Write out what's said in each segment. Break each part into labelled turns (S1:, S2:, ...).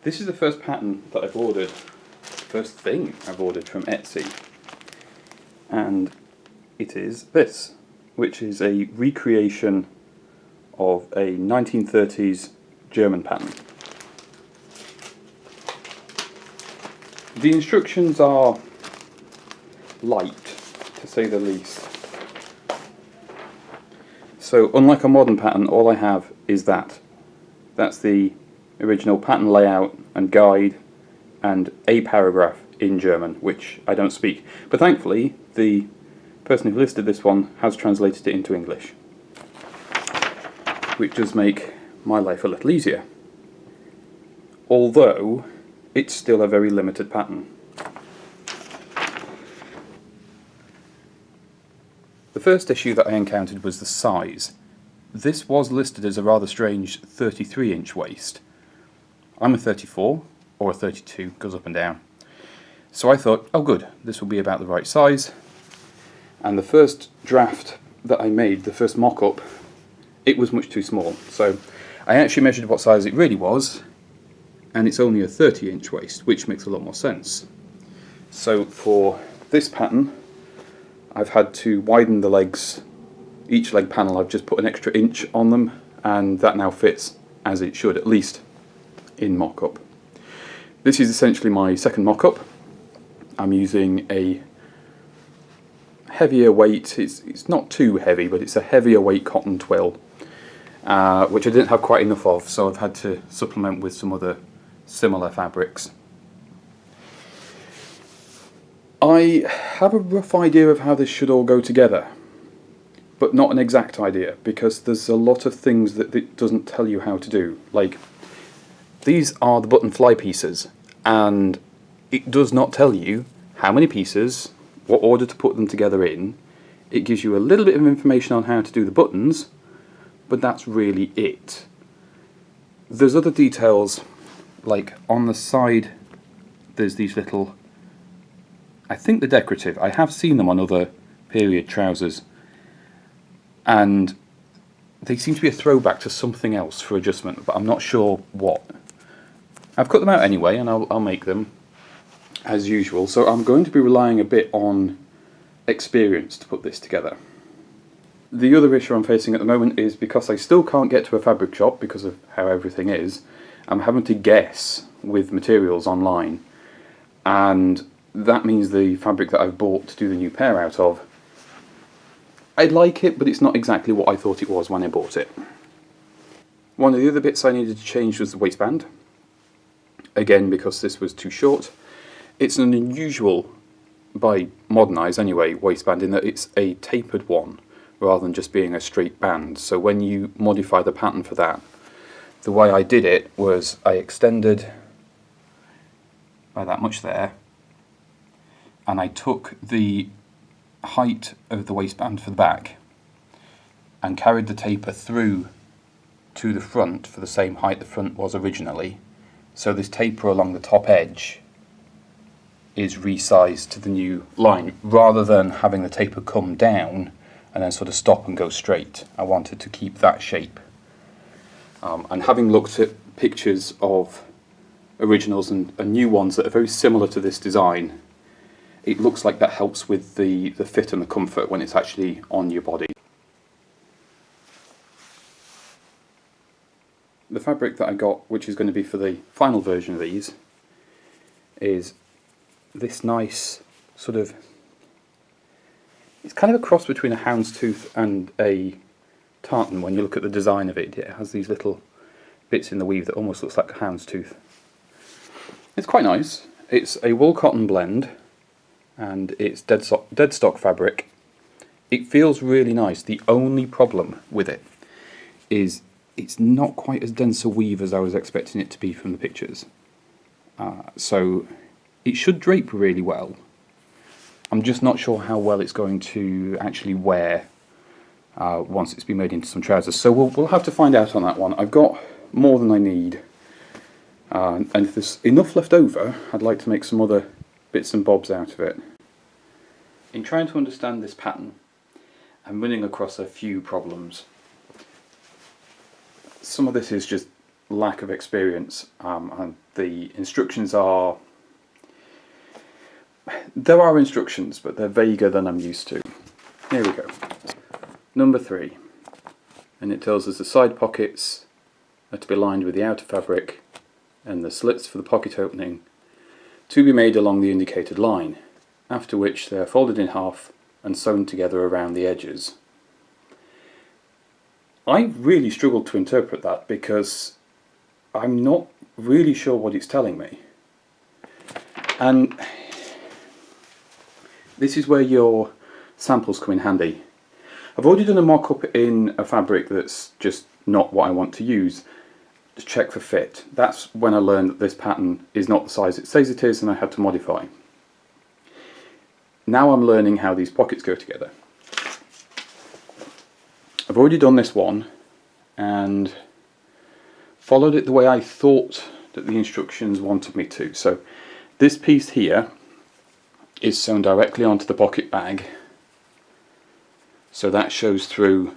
S1: This is the first pattern that I've ordered, first thing I've ordered from Etsy, and it is this, which is a recreation of a 1930s German pattern. The instructions are light, to say the least. So unlike a modern pattern, all I have is that. That's the original pattern layout and guide and a paragraph in German, which I don't speak. But thankfully, the person who listed this one has translated it into English, which does make my life a little easier. Although, it's still a very limited pattern. The first issue that I encountered was the size. This was listed as a rather strange 33-inch waist. I'm a 34, or a 32, goes up and down. So I thought, oh good, this will be about the right size. And the first draft that I made, the first mock-up, it was much too small. So I actually measured what size it really was, and it's only a 30-inch waist, which makes a lot more sense. So for this pattern, I've had to widen the legs. Each leg panel I've just put an extra inch on them, and that now fits as it should, at least in mock-up. This is essentially my second mock-up. I'm using a heavier weight, it's not too heavy, but it's a heavier weight cotton twill, which I didn't have quite enough of, so I've had to supplement with some other similar fabrics. I have a rough idea of how this should all go together, but not an exact idea, because there's a lot of things that it doesn't tell you how to do. Like, these are the button fly pieces, and it does not tell you how many pieces, what order to put them together in. It gives you a little bit of information on how to do the buttons, but that's really it. There's other details, like on the side there's these little, I think they're decorative, I have seen them on other period trousers, and they seem to be a throwback to something else for adjustment, but I'm not sure what. I've cut them out anyway, and I'll make them as usual, so I'm going to be relying a bit on experience to put this together. The other issue I'm facing at the moment is, because I still can't get to a fabric shop because of how everything is, I'm having to guess with materials online, and that means the fabric that I've bought to do the new pair out of, I like it, but it's not exactly what I thought it was when I bought it. One of the other bits I needed to change was the waistband. Again, because this was too short. It's an unusual, by modern eyes anyway, waistband in that it's a tapered one rather than just being a straight band. So when you modify the pattern for that, the way I did it was I extended by that much there, and I took the height of the waistband for the back and carried the taper through to the front for the same height the front was originally. So this taper along the top edge is resized to the new line, rather than having the taper come down and then sort of stop and go straight. I wanted to keep that shape. And having looked at pictures of originals and new ones that are very similar to this design, it looks like that helps with the fit and the comfort when it's actually on your body. The fabric that I got, which is going to be for the final version of these, is this nice sort of, it's kind of a cross between a houndstooth and a tartan. When you look at the design of it, it has these little bits in the weave that almost looks like a houndstooth. It's quite nice. It's a wool cotton blend, and it's dead stock fabric. It feels really nice. The only problem with it is it's not quite as dense a weave as I was expecting it to be from the pictures. So it should drape really well. I'm just not sure how well it's going to actually wear once it's been made into some trousers. So we'll have to find out on that one. I've got more than I need, and if there's enough left over, I'd like to make some other bits and bobs out of it. In trying to understand this pattern, I'm running across a few problems. Some of this is just lack of experience, and the instructions are... There are instructions, but they're vaguer than I'm used to. Here we go. Number 3. And it tells us the side pockets are to be lined with the outer fabric and the slits for the pocket opening to be made along the indicated line, after which they are folded in half and sewn together around the edges. I really struggled to interpret that because I'm not really sure what it's telling me. And this is where your samples come in handy. I've already done a mock-up in a fabric that's just not what I want to use to check for fit. That's when I learned that this pattern is not the size it says it is, and I had to modify. Now I'm learning how these pockets go together. I've already done this one and followed it the way I thought that the instructions wanted me to. So this piece here is sewn directly onto the pocket bag, so that shows through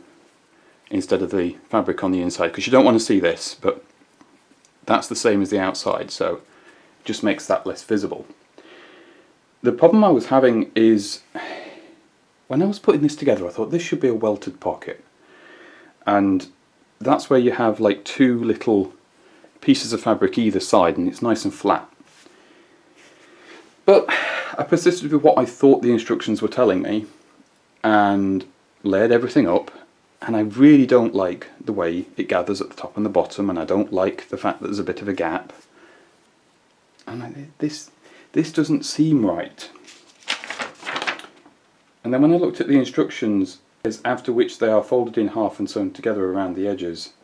S1: instead of the fabric on the inside, because you don't want to see this, but that's the same as the outside, so it just makes that less visible. The problem I was having is when I was putting this together, I thought this should be a welted pocket, and that's where you have like 2 little pieces of fabric either side and it's nice and flat. But I persisted with what I thought the instructions were telling me and layered everything up, and I really don't like the way it gathers at the top and the bottom, and I don't like the fact that there's a bit of a gap, and this doesn't seem right. And then when I looked at the instructions, is after which they are folded in half and sewn together around the edges.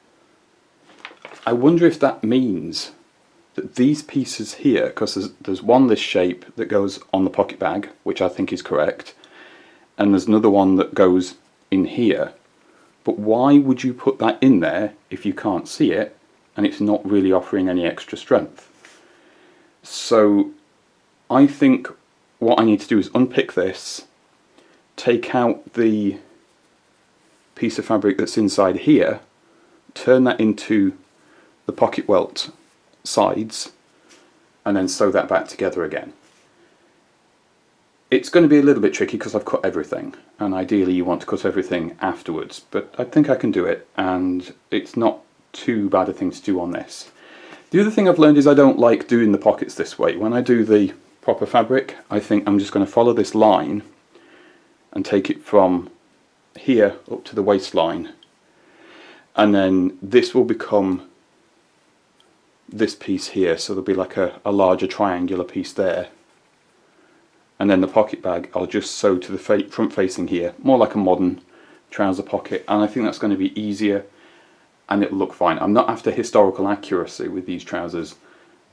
S1: I wonder if that means that these pieces here, because there's one this shape that goes on the pocket bag, which I think is correct, and there's another one that goes in here, but why would you put that in there if you can't see it and it's not really offering any extra strength? So I think what I need to do is unpick this, take out the piece of fabric that's inside here, turn that into the pocket welt sides, and then sew that back together again. It's going to be a little bit tricky because I've cut everything, and ideally you want to cut everything afterwards, but I think I can do it, and it's not too bad a thing to do on this. The other thing I've learned is I don't like doing the pockets this way. When I do the proper fabric, I think I'm just going to follow this line and take it from here up to the waistline, and then this will become this piece here, so there'll be like a larger triangular piece there, and then the pocket bag I'll just sew to the front facing here, more like a modern trouser pocket, and I think that's going to be easier and it'll look fine. I'm not after historical accuracy with these trousers,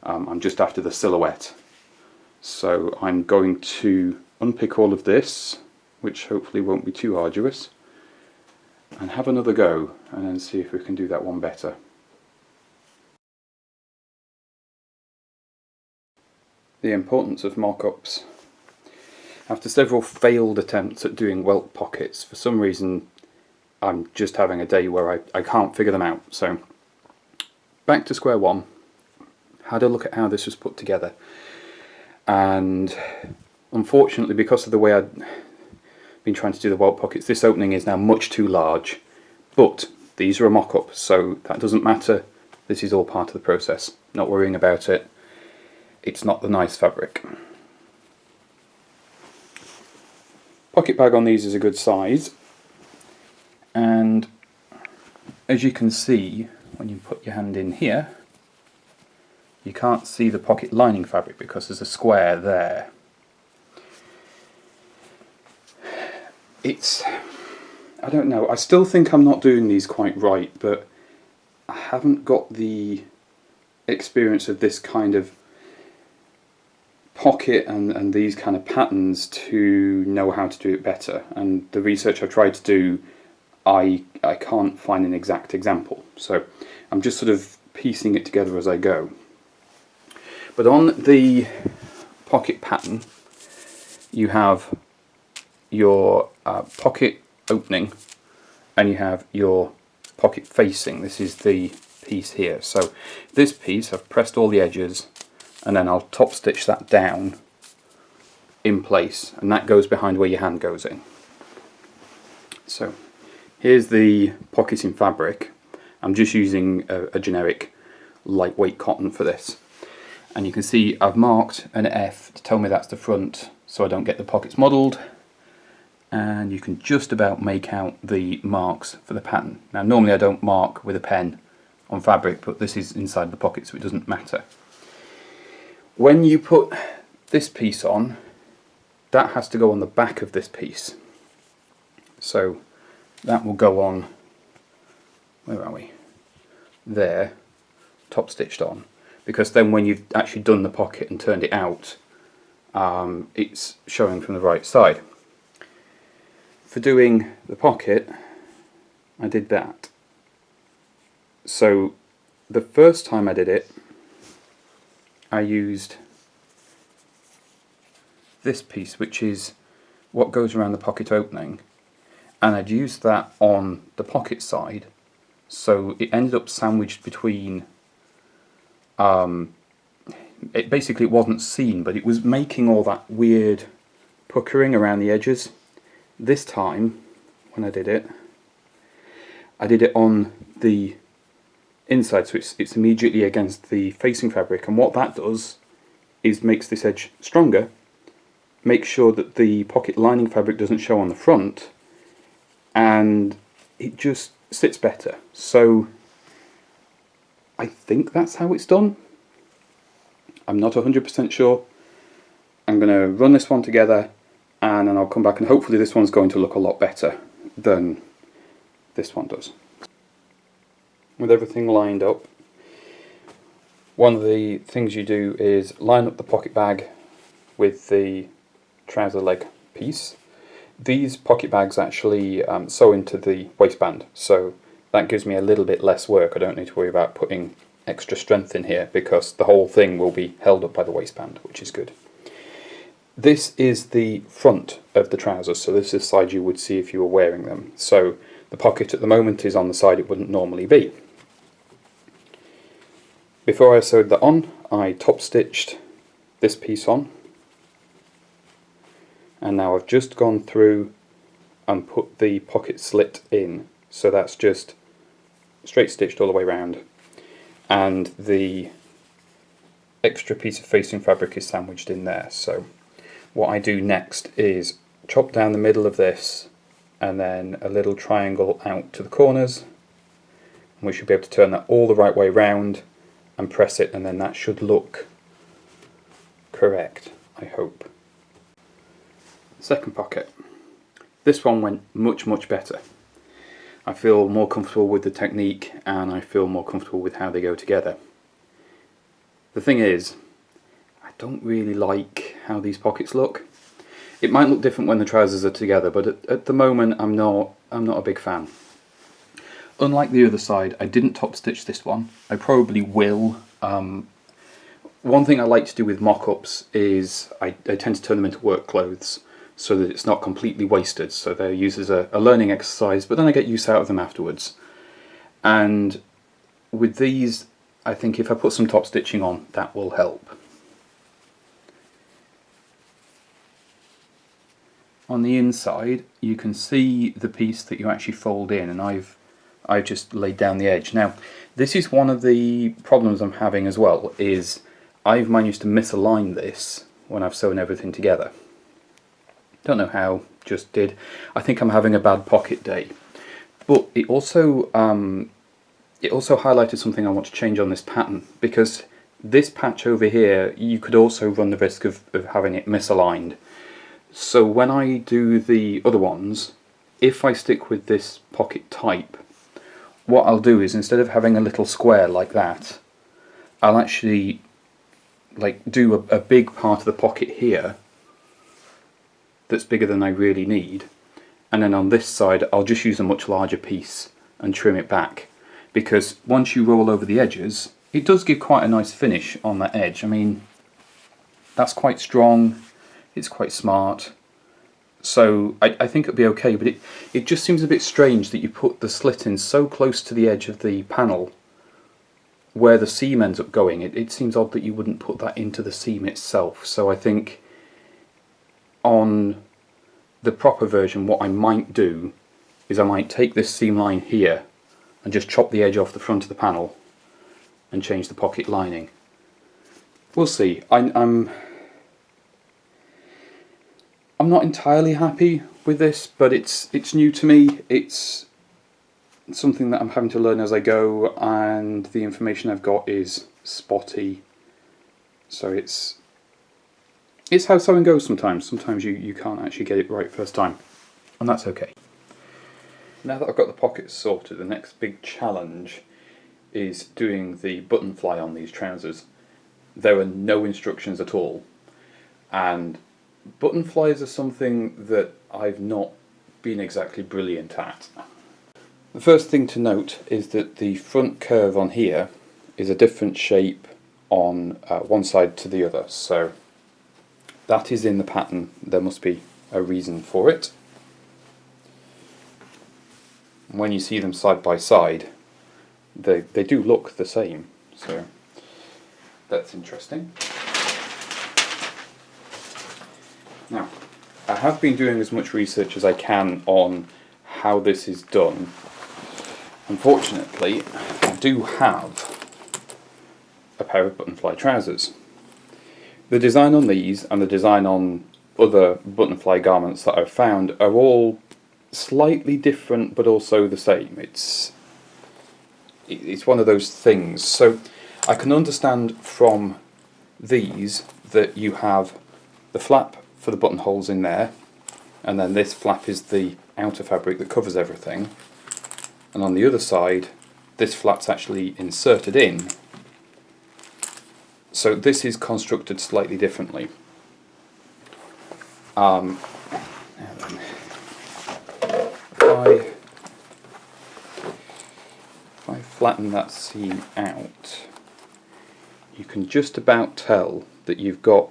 S1: I'm just after the silhouette. So I'm going to unpick all of this, which hopefully won't be too arduous, and have another go and then see if we can do that one better. The importance of mock-ups. After several failed attempts at doing welt pockets, for some reason I'm just having a day where I can't figure them out. So back to square one, had a look at how this was put together, and unfortunately because of the way I'd been trying to do the welt pockets, this opening is now much too large, but these are a mock-up, so that doesn't matter. This is all part of the process, not worrying about it. It's not the nice fabric. Pocket bag on these is a good size, and as you can see when you put your hand in here, you can't see the pocket lining fabric because there's a square there. I don't know, I still think I'm not doing these quite right, but I haven't got the experience of this kind of pocket and these kind of patterns to know how to do it better, and the research I've tried to do, I can't find an exact example, so I'm just sort of piecing it together as I go. But on the pocket pattern you have your pocket opening and you have your pocket facing. This is the piece here. So this piece, I've pressed all the edges, and then I'll top stitch that down in place, and that goes behind where your hand goes in. So here's the pocket in fabric. I'm just using a generic lightweight cotton for this. And you can see I've marked an F to tell me that's the front so I don't get the pockets modelled. And you can just about make out the marks for the pattern. Now normally I don't mark with a pen on fabric, but this is inside the pocket so it doesn't matter. When you put this piece on, that has to go on the back of this piece. So that will go on, where are we? There, top stitched on. Because then when you've actually done the pocket and turned it out, it's showing from the right side. For doing the pocket, I did that. So the first time I did it, I used this piece, which is what goes around the pocket opening, and I'd used that on the pocket side, so it ended up sandwiched between, it basically wasn't seen, but it was making all that weird puckering around the edges. This time, when I did it on the inside, so it's immediately against the facing fabric, and what that does is makes this edge stronger, makes sure that the pocket lining fabric doesn't show on the front, and it just sits better. So I think that's how it's done. I'm not 100% sure. I'm going to run this one together, and then I'll come back, and hopefully this one's going to look a lot better than this one does. With everything lined up, one of the things you do is line up the pocket bag with the trouser leg piece. These pocket bags actually sew into the waistband, so that gives me a little bit less work. I don't need to worry about putting extra strength in here because the whole thing will be held up by the waistband, which is good. This is the front of the trousers, so this is the side you would see if you were wearing them. So the pocket at the moment is on the side it wouldn't normally be. Before I sewed that on, I top stitched this piece on, and now I've just gone through and put the pocket slit in, so that's just straight stitched all the way around, and the extra piece of facing fabric is sandwiched in there. So what I do next is chop down the middle of this and then a little triangle out to the corners, and we should be able to turn that all the right way round and press it, and then that should look correct, I hope. Second pocket. This one went much better. I feel more comfortable with the technique, and I feel more comfortable with how they go together. The thing is, I don't really like how these pockets look. It might look different when the trousers are together, but at the moment I'm not a big fan. Unlike the other side, I didn't top stitch this one. I probably will. One thing I like to do with mock-ups is I tend to turn them into work clothes so that it's not completely wasted. So they're used as a learning exercise, but then I get use out of them afterwards. And with these, I think if I put some top stitching on, that will help. On the inside, you can see the piece that you actually fold in, and I've just laid down the edge. Now, this is one of the problems I'm having as well, is I've managed to misalign this when I've sewn everything together. Don't know how, just did. I think I'm having a bad pocket day. But it also highlighted something I want to change on this pattern, because this patch over here, you could also run the risk of having it misaligned. So when I do the other ones, if I stick with this pocket type, what I'll do is, instead of having a little square like that, I'll actually do a big part of the pocket here that's bigger than I really need, and then on this side I'll just use a much larger piece and trim it back, because once you roll over the edges it does give quite a nice finish on that edge. I mean, that's quite strong, it's quite smart, so I think it'll be okay, but it just seems a bit strange that you put the slit in so close to the edge of the panel where the seam ends up going, it seems odd that you wouldn't put that into the seam itself. So I think on the proper version, what I might do is I might take this seam line here and just chop the edge off the front of the panel and change the pocket lining. We'll see. I'm not entirely happy with this, but it's new to me. It's something that I'm having to learn as I go, and the information I've got is spotty. So it's how sewing goes sometimes. Sometimes you can't actually get it right first time, and that's okay. Now that I've got the pockets sorted, the next big challenge is doing the button fly on these trousers. There are no instructions at all, and button flies are something that I've not been exactly brilliant at. The first thing to note is that the front curve on here is a different shape on one side to the other, so that is in the pattern. There must be a reason for it. When you see them side by side, they do look the same, so that's interesting. Now, I have been doing as much research as I can on how this is done. Unfortunately, I do have a pair of buttonfly trousers. The design on these and the design on other buttonfly garments that I've found are all slightly different but also the same. It's one of those things. So I can understand from these that you have the flap for the buttonholes in there, and then this flap is the outer fabric that covers everything, and on the other side this flap's actually inserted in, so this is constructed slightly differently. Now then, if I flatten that seam out, you can just about tell that you've got,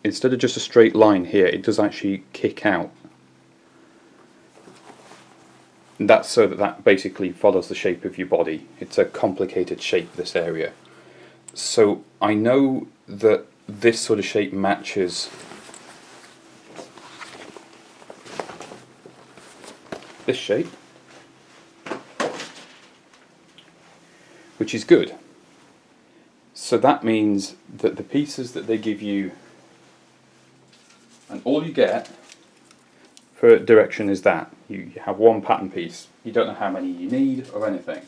S1: instead of just a straight line here, it does actually kick out. And that's so that basically follows the shape of your body. It's a complicated shape, this area. So I know that this sort of shape matches this shape, which is good. So that means that the pieces that they give you, and all you get for direction is that. You have one pattern piece. You don't know how many you need or anything.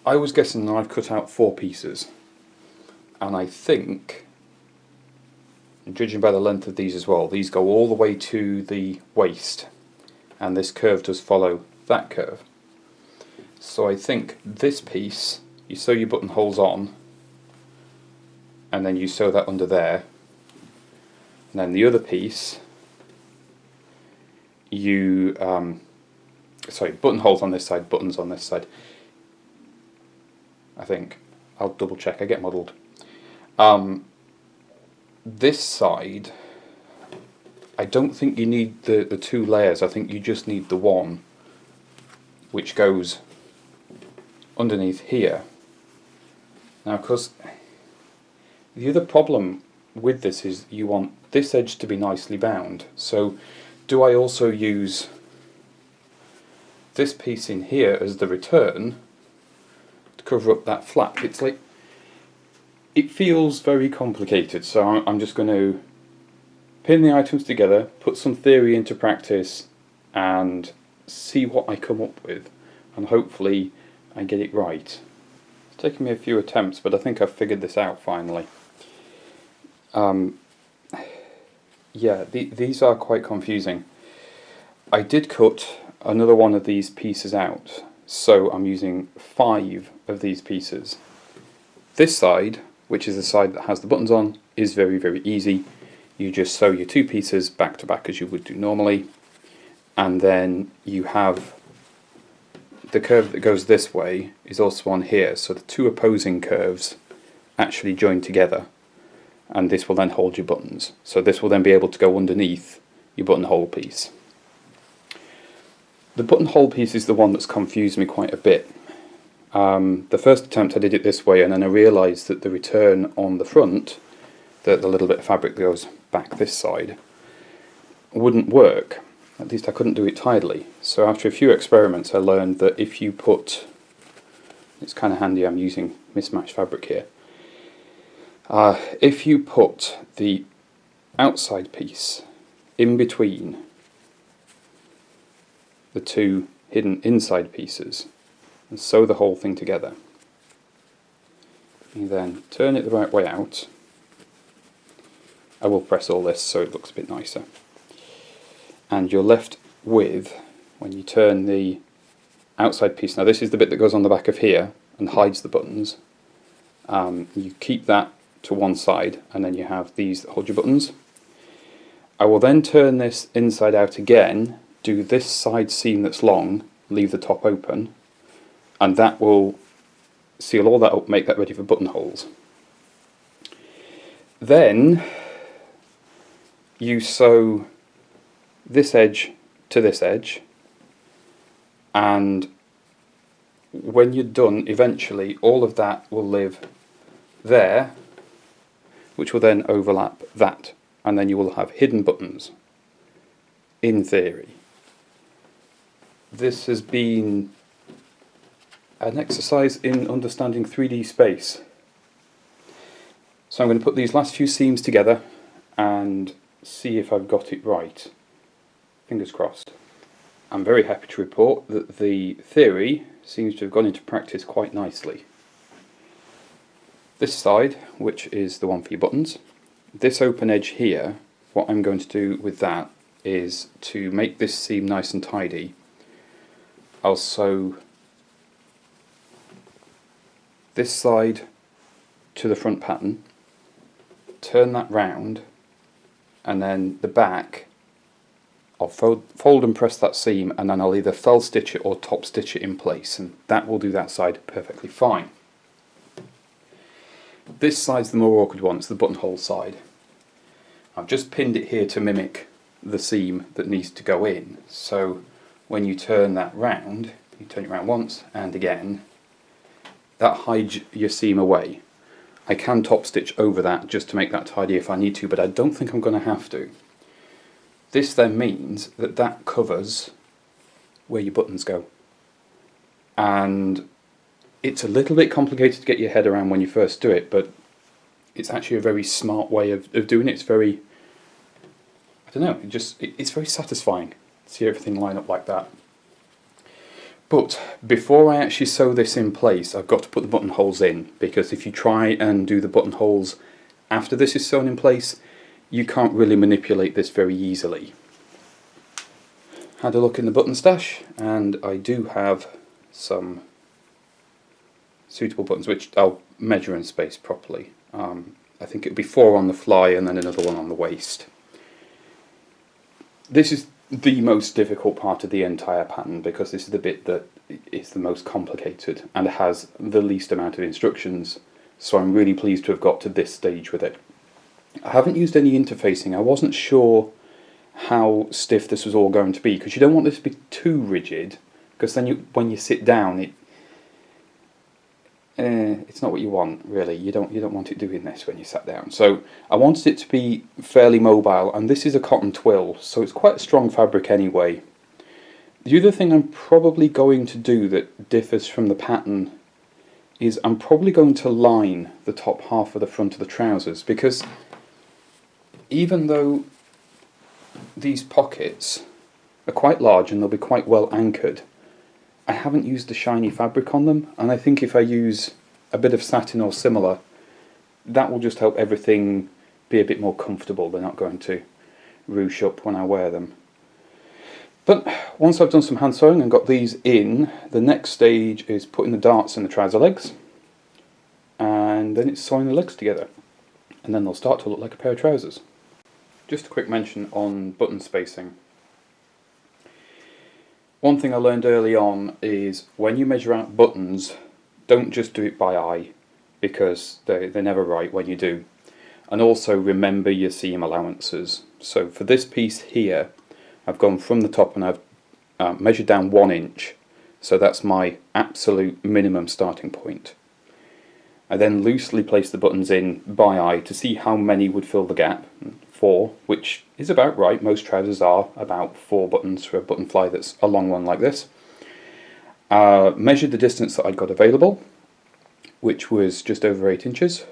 S1: I was guessing that I've cut out 4 pieces, and I think, judging by the length of these as well, these go all the way to the waist, and this curve does follow that curve. So I think this piece, you sew your buttonholes on, and then you sew that under there, and then the other piece, you buttonholes on this side, buttons on this side. I think. I'll double check, I get muddled. This side, I don't think you need the 2 layers, I think you just need the one which goes underneath here. Now, because the other problem with this is you want this edge to be nicely bound, so do I also use this piece in here as the return to cover up that flap? It's like, it feels very complicated, so I'm just going to pin the items together, put some theory into practice, and see what I come up with, and hopefully I get it right. It's taken me a few attempts, but I think I've figured this out finally. Yeah, these are quite confusing. I did cut another one of these pieces out, so I'm using 5 of these pieces. This side, which is the side that has the buttons on, is very, very easy. You just sew your 2 pieces back to back as you would do normally, and then you have the curve that goes this way is also on here, so the 2 opposing curves actually join together, and this will then hold your buttons. So this will then be able to go underneath your buttonhole piece. The buttonhole piece is the one that's confused me quite a bit. The first attempt I did it this way, and then I realised that the return on the front, the little bit of fabric that goes back this side, wouldn't work. At least I couldn't do it tidily. So after a few experiments I learned that if you put, it's kind of handy, I'm using mismatched fabric here, if you put the outside piece in between the two hidden inside pieces and sew the whole thing together, you then turn it the right way out. I will press all this so it looks a bit nicer. And you're left with, when you turn the outside piece, now this is the bit that goes on the back of here and hides the buttons, you keep that to one side and then you have these that hold your buttons. I will then turn this inside out again, do this side seam that's long, leave the top open, and that will seal all that up, make that ready for buttonholes. Then you sew this edge to this edge, and when you're done, eventually all of that will live there, which will then overlap that, and then you will have hidden buttons, in theory. This has been an exercise in understanding 3D space. So I'm going to put these last few seams together and see if I've got it right. Fingers crossed. I'm very happy to report that the theory seems to have gone into practice quite nicely. This side, which is the one for your buttons, this open edge here, what I'm going to do with that is to make this seam nice and tidy. I'll sew this side to the front pattern, turn that round, and then the back I'll fold and press that seam, and then I'll either fell stitch it or top stitch it in place, and that will do that side perfectly fine. This side's the more awkward one, it's the buttonhole side. I've just pinned it here to mimic the seam that needs to go in, so when you turn that round, you turn it round once and again, that hides your seam away. I can top stitch over that just to make that tidy if I need to, but I don't think I'm going to have to. This then means that that covers where your buttons go. And it's a little bit complicated to get your head around when you first do it, but it's actually a very smart way of doing it. It's very, I don't know, it's very satisfying to see everything line up like that. But before I actually sew this in place, I've got to put the buttonholes in, because if you try and do the buttonholes after this is sewn in place, you can't really manipulate this very easily. Had a look in the button stash, and I do have some suitable buttons which I'll measure and space properly. I think it'll be 4 on the fly and then another one on the waist. This is the most difficult part of the entire pattern, because this is the bit that is the most complicated and has the least amount of instructions, so I'm really pleased to have got to this stage with it. I haven't used any interfacing. I wasn't sure how stiff this was all going to be, because you don't want this to be too rigid, because then when you sit down it's not what you want, really. You don't want it doing this when you sat down. So I wanted it to be fairly mobile, and this is a cotton twill, so it's quite a strong fabric anyway. The other thing I'm probably going to do that differs from the pattern is I'm probably going to line the top half of the front of the trousers, because even though these pockets are quite large and they'll be quite well anchored, I haven't used the shiny fabric on them, and I think if I use a bit of satin or similar, that will just help everything be a bit more comfortable. They're not going to ruche up when I wear them. But once I've done some hand sewing and got these in, the next stage is putting the darts in the trouser legs, and then it's sewing the legs together, and then they'll start to look like a pair of trousers. Just a quick mention on button spacing. One thing I learned early on is when you measure out buttons, don't just do it by eye, because they're never right when you do. And also remember your seam allowances. So for this piece here, I've gone from the top and I've measured down 1 inch So that's my absolute minimum starting point. I then loosely place the buttons in by eye to see how many would fill the gap. 4, which is about right. Most trousers are about 4 buttons for a button fly that's a long one like this. Measured the distance that I'd got available, which was just over 8 inches,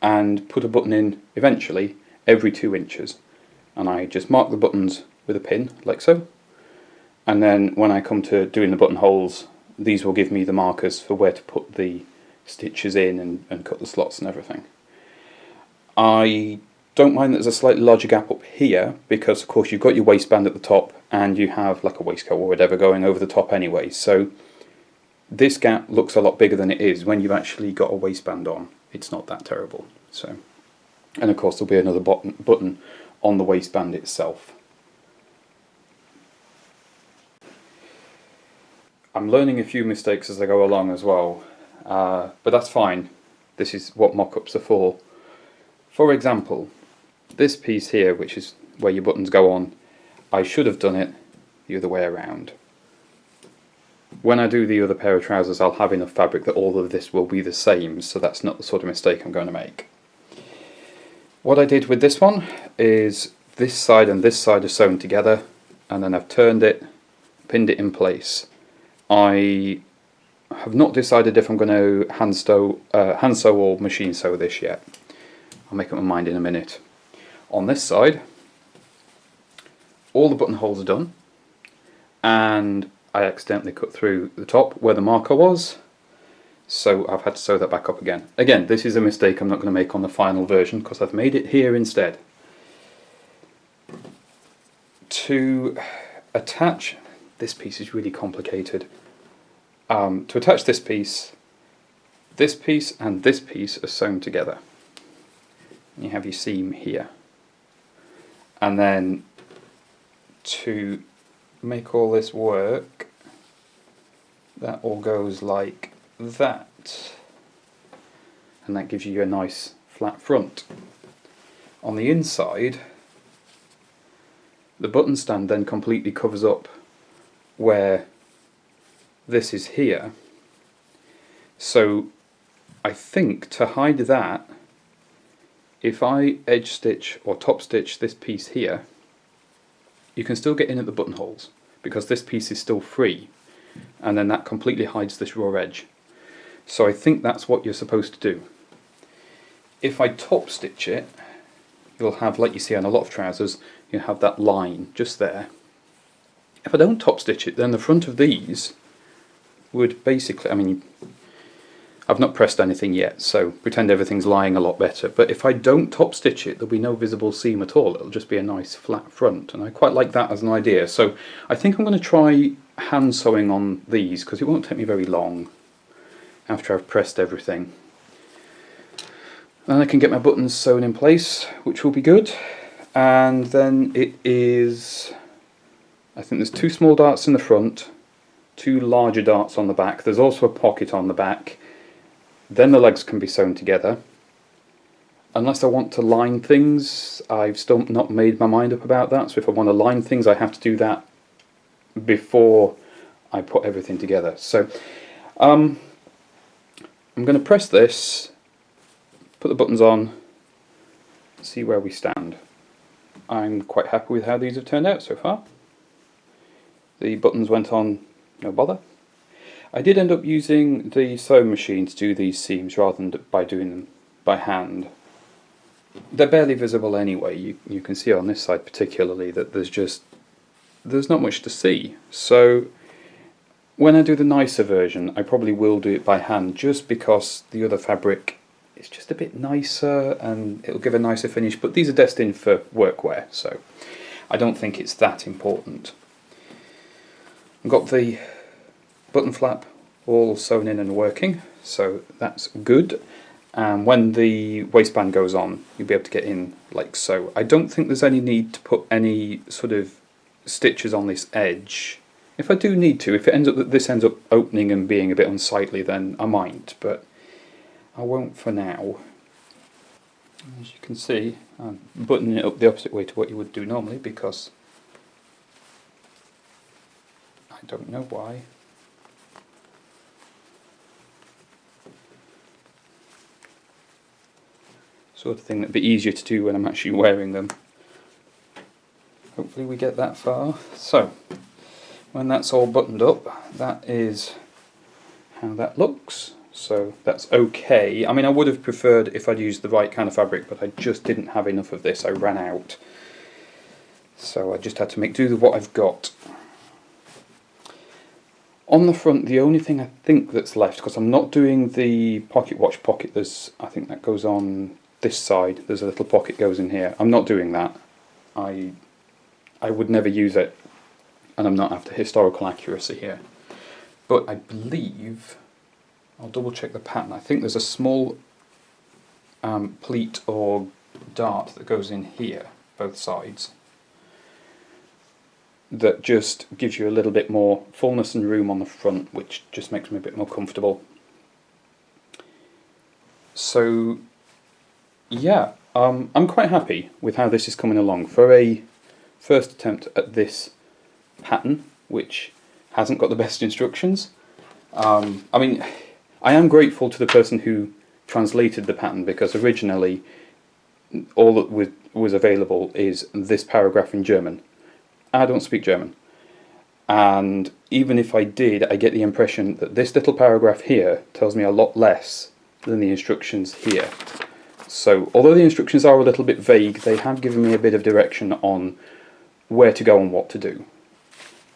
S1: and put a button in eventually every 2 inches. And I just mark the buttons with a pin, like so. And then when I come to doing the buttonholes, these will give me the markers for where to put the stitches in and cut the slots and everything. I don't mind that there's a slightly larger gap up here, because of course you've got your waistband at the top and you have like a waistcoat or whatever going over the top anyway, so this gap looks a lot bigger than it is. When you've actually got a waistband on, it's not that terrible. So, and of course there'll be another button on the waistband itself. I'm learning a few mistakes as I go along as well, but that's fine. This is what mock-ups are for. For example, this piece here, which is where your buttons go on, I should have done it the other way around. When I do the other pair of trousers, I'll have enough fabric that all of this will be the same, so that's not the sort of mistake I'm going to make. What I did with this one is this side and this side are sewn together, and then I've turned it, pinned it in place. I have not decided if I'm going to hand sew or machine sew this yet. I'll make up my mind in a minute. On this side, all the buttonholes are done, and I accidentally cut through the top where the marker was, so I've had to sew that back up again. Again, this is a mistake I'm not going to make on the final version because I've made it here instead. To attach, this piece is really complicated. To attach this piece and this piece are sewn together. You have your seam here. And then to make all this work, that all goes like that. And that gives you a nice flat front. On the inside, the button stand then completely covers up where this is here. So I think to hide that, if I edge stitch or top stitch this piece here, you can still get in at the buttonholes because this piece is still free, and then that completely hides this raw edge. So I think that's what you're supposed to do. If I top stitch it, you'll have, like you see on a lot of trousers, you have that line just there. If I don't top stitch it, then the front of these would basically, I mean, I've not pressed anything yet, so pretend everything's lying a lot better, but if I don't top stitch it, there'll be no visible seam at all. It'll just be a nice flat front, and I quite like that as an idea. So I think I'm going to try hand sewing on these because it won't take me very long after I've pressed everything. Then I can get my buttons sewn in place, which will be good. And then it is, I think there's 2 small darts in the front, 2 larger darts on the back. There's also a pocket on the back. Then the legs can be sewn together. Unless I want to line things, I've still not made my mind up about that. So if I want to line things, I have to do that before I put everything together. So I'm going to press this, put the buttons on, see where we stand. I'm quite happy with how these have turned out so far. The buttons went on no bother. I did end up using the sewing machine to do these seams rather than by doing them by hand. They're barely visible anyway. You can see on this side particularly that there's not much to see. So when I do the nicer version, I probably will do it by hand just because the other fabric is just a bit nicer and it'll give a nicer finish, but these are destined for workwear, so I don't think it's that important. I've got the button flap all sewn in and working, so that's good. And when the waistband goes on, you'll be able to get in like so. I don't think there's any need to put any sort of stitches on this edge. If I do need to, if this ends up opening and being a bit unsightly, then I might, but I won't for now. As you can see, I'm buttoning it up the opposite way to what you would do normally because I don't know why. sort of thing that'd be easier to do when I'm actually wearing them. Hopefully we get that far. So, when that's all buttoned up, that is how that looks. So that's okay. I mean, I would have preferred if I'd used the right kind of fabric, but I just didn't have enough of this. I ran out. So I just had to make do with what I've got. On the front, the only thing I think that's left, because I'm not doing the pocket watch pocket, I think that goes on this side. There's a little pocket goes in here. I'm not doing that. I would never use it, and I'm not after historical accuracy here. But I believe, I'll double check the pattern, I think there's a small pleat or dart that goes in here, both sides, that just gives you a little bit more fullness and room on the front, which just makes me a bit more comfortable. So yeah, I'm quite happy with how this is coming along. For a first attempt at this pattern, which hasn't got the best instructions, I mean, I am grateful to the person who translated the pattern, because originally all that was available is this paragraph in German. I don't speak German, and even if I did, I get the impression that this little paragraph here tells me a lot less than the instructions here. So although the instructions are a little bit vague, they have given me a bit of direction on where to go and what to do.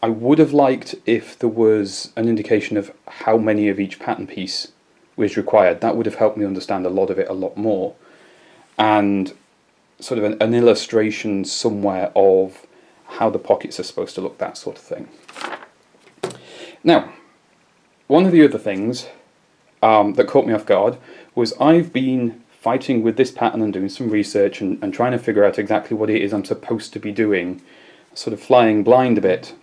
S1: I would have liked if there was an indication of how many of each pattern piece was required. That would have helped me understand a lot of it a lot more, and sort of an illustration somewhere of how the pockets are supposed to look, that sort of thing. Now, one of the other things that caught me off guard was I've been fighting with this pattern and doing some research and trying to figure out exactly what it is I'm supposed to be doing, sort of flying blind a bit.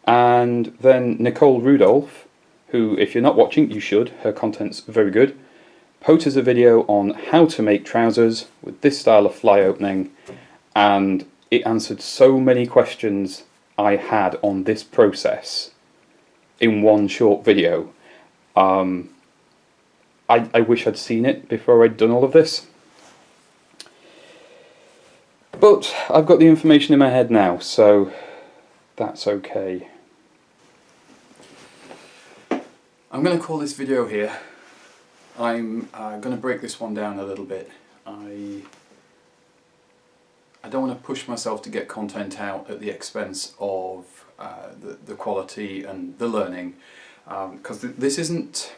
S1: And then Nicole Rudolph, who, if you're not watching, you should, her content's very good, posted a video on how to make trousers with this style of fly opening, and it answered so many questions I had on this process in one short video. I wish I'd seen it before I'd done all of this. But I've got the information in my head now, so that's okay. I'm going to call this video here. I'm going to break this one down a little bit. I don't want to push myself to get content out at the expense of the quality and the learning, because this isn't...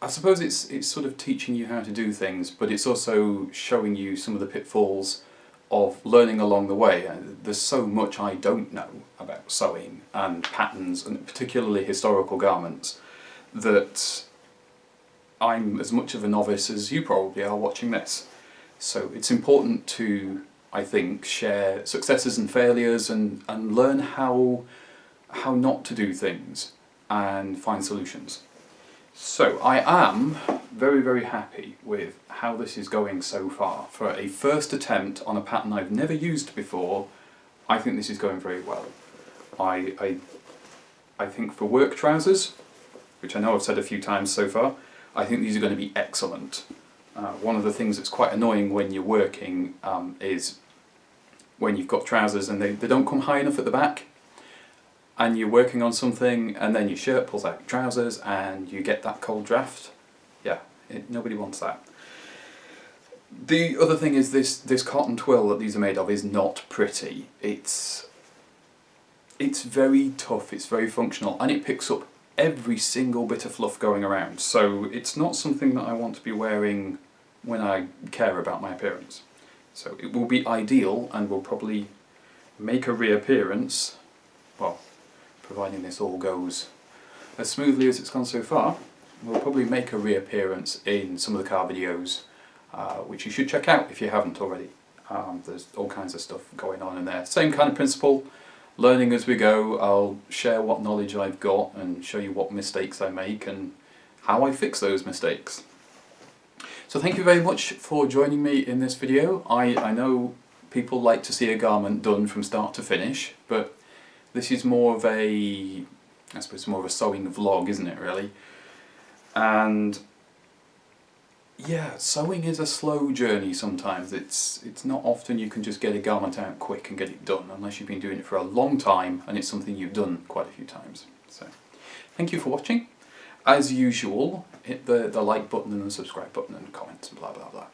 S1: I suppose it's sort of teaching you how to do things, but it's also showing you some of the pitfalls of learning along the way. There's so much I don't know about sewing and patterns, and particularly historical garments, that I'm as much of a novice as you probably are watching this. So it's important to, I think, share successes and failures and learn how not to do things and find solutions. So I am very, very happy with how this is going so far. For a first attempt on a pattern I've never used before, I think this is going very well. I think for work trousers, which I know I've said a few times so far, I think these are going to be excellent. One of the things that's quite annoying when you're working is when you've got trousers and they don't come high enough at the back, and you're working on something and then your shirt pulls out your trousers and you get that cold draft. Yeah, nobody wants that. The other thing is this cotton twill that these are made of is not pretty. It's very tough, it's very functional, and it picks up every single bit of fluff going around. So it's not something that I want to be wearing when I care about my appearance. So it will be ideal and will probably make a reappearance, well, providing this all goes as smoothly as it's gone so far, will probably make a reappearance in some of the car videos, which you should check out if you haven't already. There's all kinds of stuff going on in there. Same kind of principle, learning as we go. I'll share what knowledge I've got and show you what mistakes I make and how I fix those mistakes. So thank you very much for joining me in this video. I know people like to see a garment done from start to finish, but this is more of a, I suppose, more of a sewing vlog, isn't it, really? And yeah, sewing is a slow journey sometimes. It's not often you can just get a garment out quick and get it done, unless you've been doing it for a long time and it's something you've done quite a few times. So, thank you for watching. As usual, hit the like button and the subscribe button and comments and blah blah blah.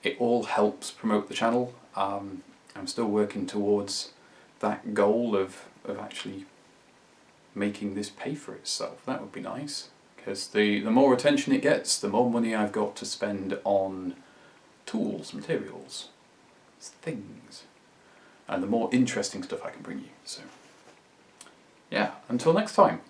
S1: It all helps promote the channel. I'm still working towards that goal of actually making this pay for itself. That would be nice, because the more attention it gets, the more money I've got to spend on tools, materials, things, and the more interesting stuff I can bring you. So, yeah, until next time.